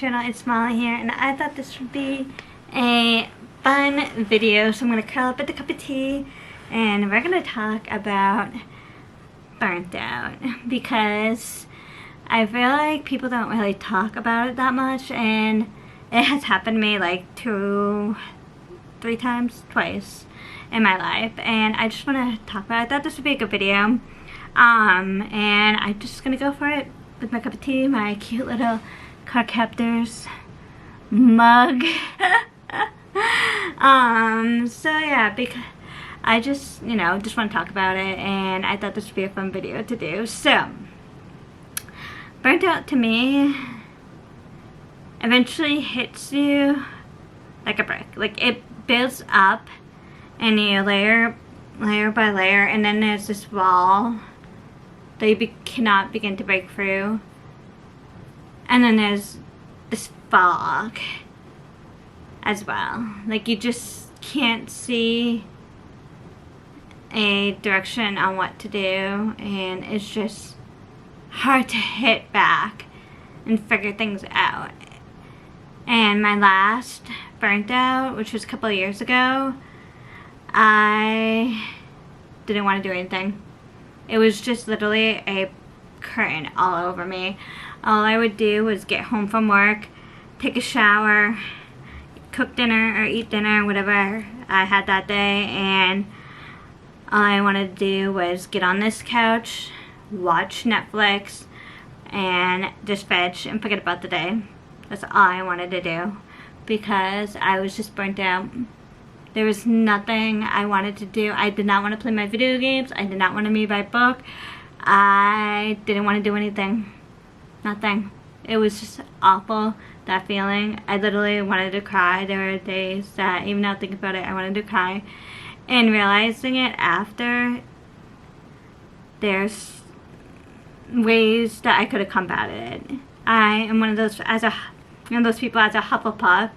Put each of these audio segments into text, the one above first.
channel. It's Molly here, and I thought this would be a fun video, so I'm going to curl up with a cup of tea and we're going to talk about burnt out, because I feel like people don't really talk about it that much, and it has happened to me like twice in my life, and I just want to talk about it. I thought this would be a good video, and I'm just going to go for it with my cup of tea, my cute little Car Captors mug. So yeah, because I just, just want to talk about it, and I thought this would be a fun video to do. So, burnt out to me eventually hits you like a brick. Like, it builds up, and you layer by layer, and then there's this wall that you cannot begin to break through. And then there's this fog as well. Like, you just can't see a direction on what to do, and it's just hard to hit back and figure things out. And my last burnt out, which was a couple of years ago, I didn't want to do anything. It was just literally a curtain all over me. All I would do was get home from work, take a shower, cook dinner or eat dinner, whatever I had that day, and all I wanted to do was get on this couch, watch Netflix, and just veg and forget about the day. That's all I wanted to do, because I was just burnt out. There was nothing I wanted to do. I did not want to play my video games. I did not want to read my book. I didn't want to do anything. Nothing. It was just awful, that feeling. I literally wanted to cry. There were days that, even now thinking about it, I wanted to cry. And realizing it after, there's ways that I could have combated it. I am one of those people as a Hufflepuff.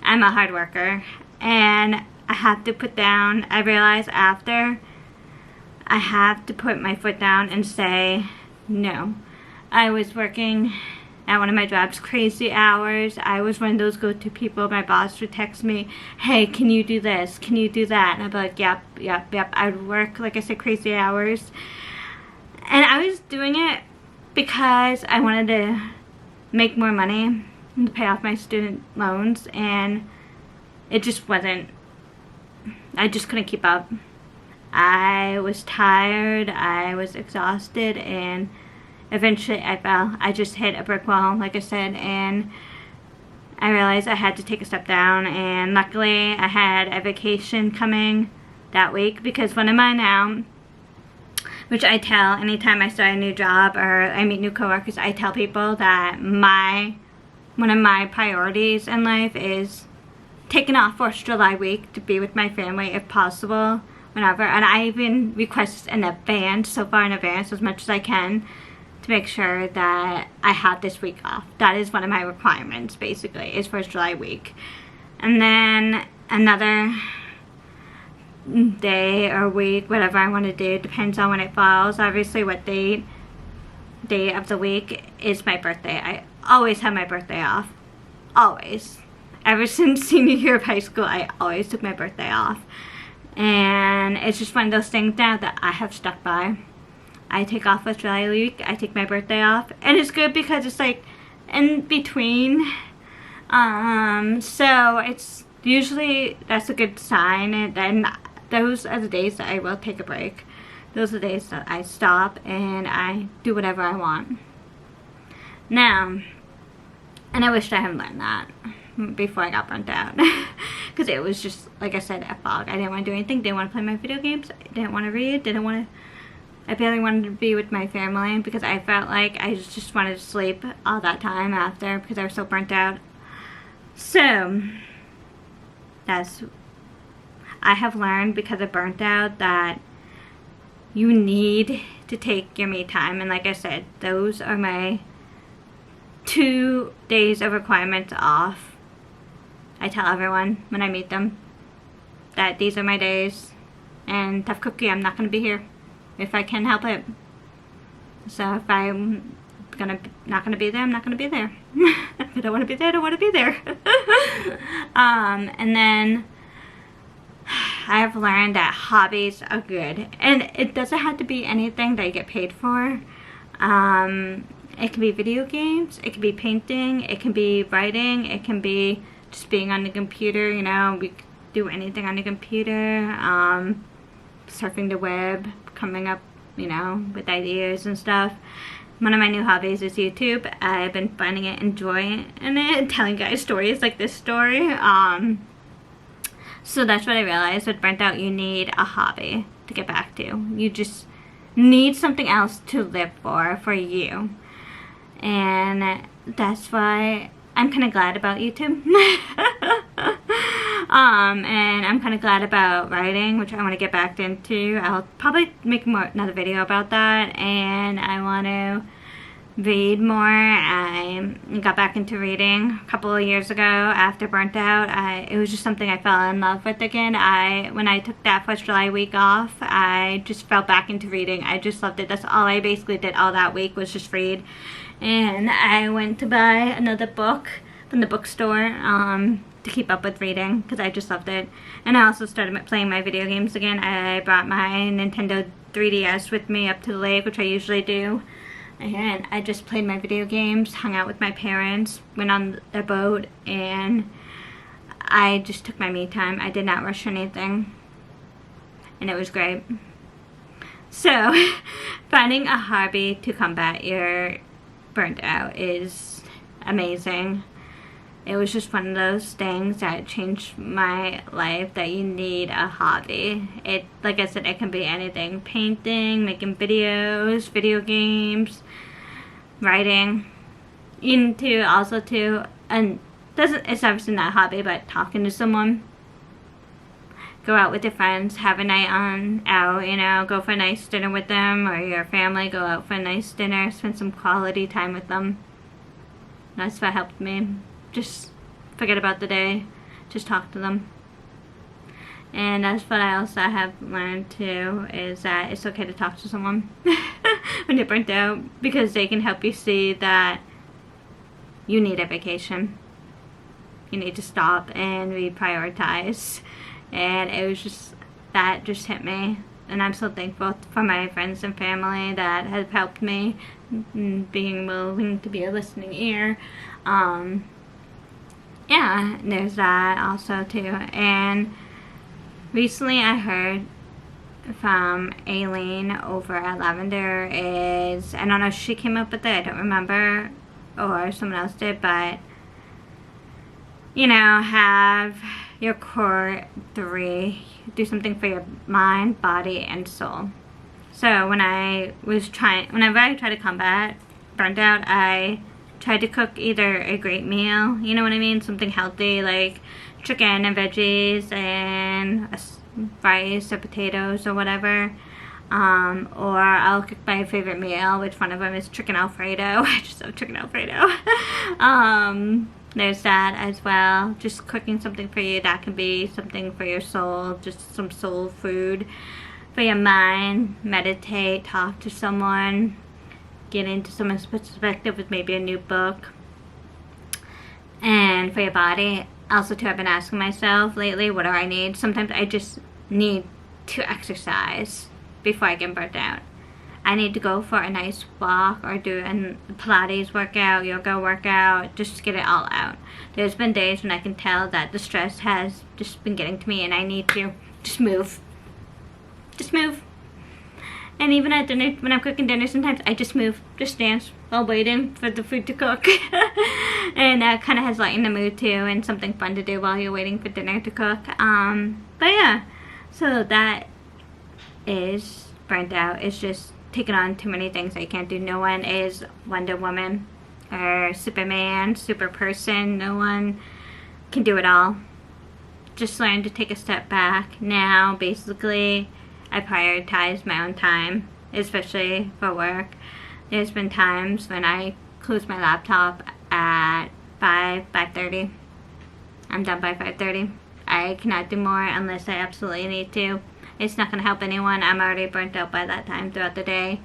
I'm a hard worker, and I have to put down, I realized after, I have to put my foot down and say no. I was working at one of my jobs crazy hours. I was one of those go-to people. My boss would text me, hey, can you do this? Can you do that? And I'd be like, yep. I would work, like I said, crazy hours. And I was doing it because I wanted to make more money and to pay off my student loans, and it just wasn't, I just couldn't keep up. I was tired, I was exhausted, and eventually I fell. I just hit a brick wall, like I said, and I realized I had to take a step down. And luckily I had a vacation coming that week, because one of mine now, which I tell anytime I start a new job or I meet new coworkers, I tell people that one of my priorities in life is taking off 4th of July week to be with my family if possible, whenever. And I even request in advance, so far in advance, as much as I can, to make sure that I have this week off. That is one of my requirements, basically, is 1st of July week. And then another day or week, whatever I want to do, depends on when it falls. Obviously, what day of the week is my birthday. I always have my birthday off. Always. Ever since senior year of high school, I always took my birthday off. And it's just one of those things now that I have stuck by. I take off 1st July week, I take my birthday off, and it's good because it's like in between. So it's usually, that's a good sign, and then those are the days that I will take a break. Those are the days that I stop and I do whatever I want. Now, and I wished I had learned that before I got burnt out, because it was just, like I said, a fog. I didn't want to do anything, didn't want to play my video games, didn't want to read, I barely wanted to be with my family, because I felt like I just wanted to sleep all that time after, because I was so burnt out. So, I have learned because of burnt out that you need to take your me time. And like I said, those are my 2 days of requirements off. I tell everyone when I meet them that these are my days, and tough cookie, I'm not going to be here if I can help it. So if I'm not gonna be there, I'm not gonna be there. I don't want to be there, I don't want to be there. And then I have learned that hobbies are good. And it doesn't have to be anything that you get paid for. It can be video games, it can be painting, it can be writing, it can be just being on the computer, you know, we can do anything on the computer, surfing the web, coming up, you know, with ideas and stuff. One of my new hobbies is YouTube. I've been finding it, enjoying it, telling guys stories like this story. So that's what I realized with Burnt Out, you need a hobby to get back to. You just need something else to live for you. And that's why I'm kind of glad about YouTube. And I'm kind of glad about writing, which I want to get back into. I'll probably make another video about that. And I want to read more. I got back into reading a couple of years ago after Burnt Out. It was just something I fell in love with again. When I took that 4th of July week off, I just fell back into reading. I just loved it. That's all I basically did all that week, was just read. And I went to buy another book from the bookstore to keep up with reading, because I just loved it. And I also started playing my video games again. I brought my Nintendo 3DS with me up to the lake, which I usually do. And I just played my video games, hung out with my parents, went on their boat, and I just took my me time. I did not rush anything. And it was great. So, finding a hobby to combat your Burnt Out is amazing. It was just one of those things that changed my life, that you need a hobby. It, like I said, it can be anything. Painting, making videos, video games, writing. Into also too, and it's obviously not a hobby, but talking to someone. Go out with your friends, have a night out, you know, go for a nice dinner with them, or your family, go out for a nice dinner, spend some quality time with them. That's what helped me. Just forget about the day, just talk to them. And that's what I also have learned too, is that it's okay to talk to someone when you're burnt out, because they can help you see that you need a vacation. You need to stop and reprioritize. And it was just, that just hit me. And I'm so thankful for my friends and family that have helped me, being willing to be a listening ear. Yeah, there's that also too. And recently I heard from Aileen over at Lavender I don't know if she came up with it, I don't remember, or someone else did, but you know, have your core 3, do something for your mind, body, and soul. So whenever I try to combat Burnt Out, I try to cook either a great meal, you know what I mean, something healthy like chicken and veggies and rice or potatoes or whatever, or I'll cook my favorite meal, which one of them is chicken Alfredo. I just love chicken Alfredo. There's that as well, just cooking something for you that can be something for your soul, just some soul food for your mind. Meditate, talk to someone, get into someone's perspective with maybe a new book. And for your body, also too, I've been asking myself lately, what do I need? Sometimes I just need to exercise before I get burnt out. I need to go for a nice walk or do a Pilates workout, yoga workout, just to get it all out. There's been days when I can tell that the stress has just been getting to me and I need to just move. Just move. And even at dinner, when I'm cooking dinner, sometimes I just move, just dance while waiting for the food to cook. And that kind of has lightened the mood too, and something fun to do while you're waiting for dinner to cook. But yeah, so that is Burnt Out. It's just taking on too many things that you can't do. No one is Wonder Woman or Superman, super person. No one can do it all. Just learn to take a step back. Now, basically, I prioritize my own time, especially for work. There's been times when I close my laptop at 5:30. I'm done by 5:30. I cannot do more unless I absolutely need to. It's not going to help anyone. I'm already burnt out by that time throughout the day.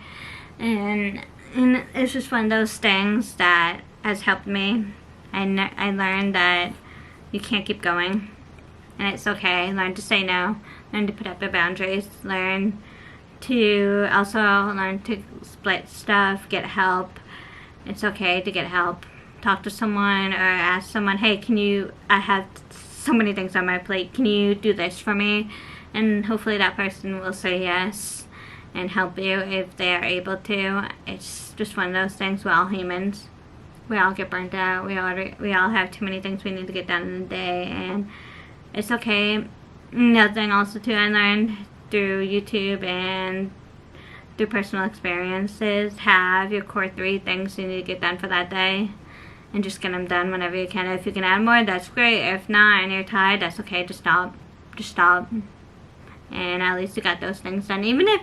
And it's just one of those things that has helped me. I learned that you can't keep going, and it's okay. Learn to say no, learn to put up your boundaries, learn to split stuff, get help. It's okay to get help. Talk to someone or ask someone, hey, I have so many things on my plate, can you do this for me? And hopefully that person will say yes and help you if they are able to. It's just one of those things. We're all humans. We all get burnt out. We all have too many things we need to get done in the day, and it's okay. Another thing also too I learned through YouTube and through personal experiences, have your core 3 things you need to get done for that day, and just get them done whenever you can. If you can add more, that's great. If not, and you're tired, that's okay. Just stop. And at least you got those things done. Even if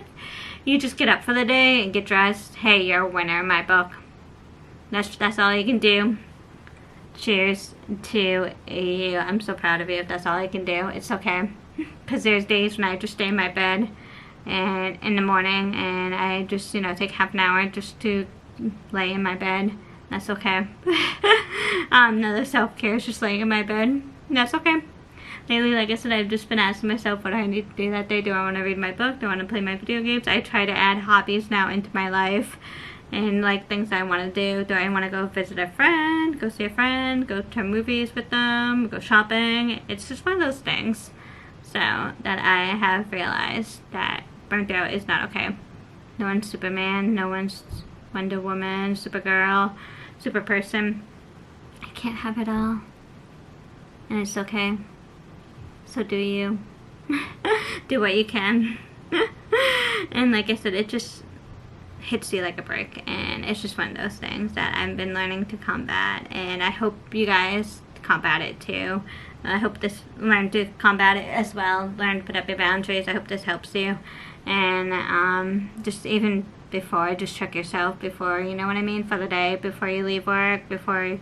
you just get up for the day and get dressed, hey, you're a winner in my book. That's all you can do. Cheers to you. I'm so proud of you if that's all I can do. It's okay. Because there's days when I just stay in my bed and in the morning, and I just, take half an hour just to lay in my bed. That's okay. Another self-care is just laying in my bed. That's okay. Lately, like I said, I've just been asking myself what do I need to do that day. Do I want to read my book? Do I want to play my video games? I try to add hobbies now into my life, and like things I want to do. Do I want to go visit a friend, go see a friend, go to movies with them, go shopping? It's just one of those things. So that I have realized that burnt out is not okay. No one's Superman, no one's Wonder Woman, Supergirl, super person. I can't have it all, and it's okay. So do you. Do what you can. And like I said, it just hits you like a brick, and it's just one of those things that I've been learning to combat, and I hope you guys combat it too. I hope learn to combat it as well. Learn to put up your boundaries. I hope this helps you. And just even before, just check yourself before, you know what I mean, for the day, before you leave work, before,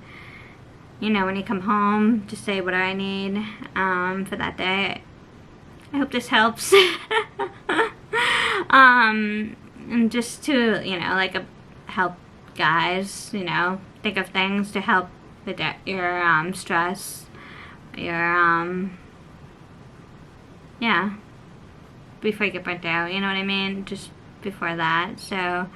when you come home, just say, what do I need for that day? I hope this helps. And just to, help guys, think of things to help with your stress, your, before you get burnt out, you know what I mean? Just before that. So, other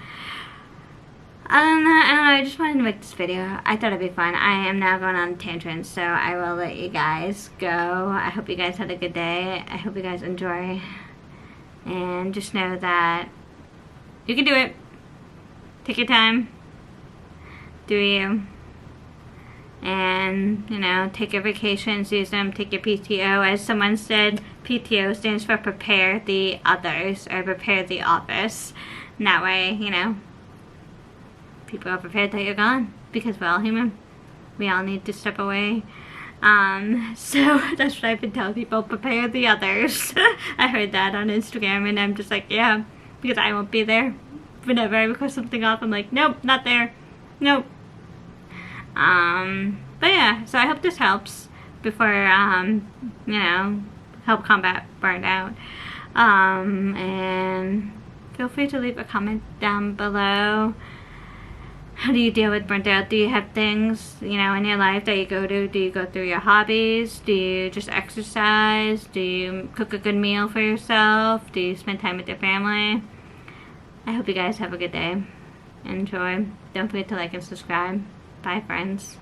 than that, I don't know, I just wanted to make this video. I thought it'd be fun. I am now going on a tangent, so I will let you guys go. I hope you guys had a good day. I hope you guys enjoy. And just know that you can do it. Take your time. Do you. And, take your vacations, use them, take your PTO. As someone said, PTO stands for prepare the others, or prepare the office. And that way, people are prepared that you're gone, because we're all human. We all need to step away. So that's what I've been telling people, prepare the others. I heard that on Instagram, and I'm just like, yeah, because I won't be there. Whenever I request something off, I'm like, nope, not there. Nope. But yeah, so I hope this helps before, help combat burnout. And feel free to leave a comment down below. How do you deal with burnt out? Do you have things, in your life that you go to? Do you go through your hobbies? Do you just exercise? Do you cook a good meal for yourself? Do you spend time with your family? I hope you guys have a good day. Enjoy. Don't forget to like and subscribe. Bye, friends.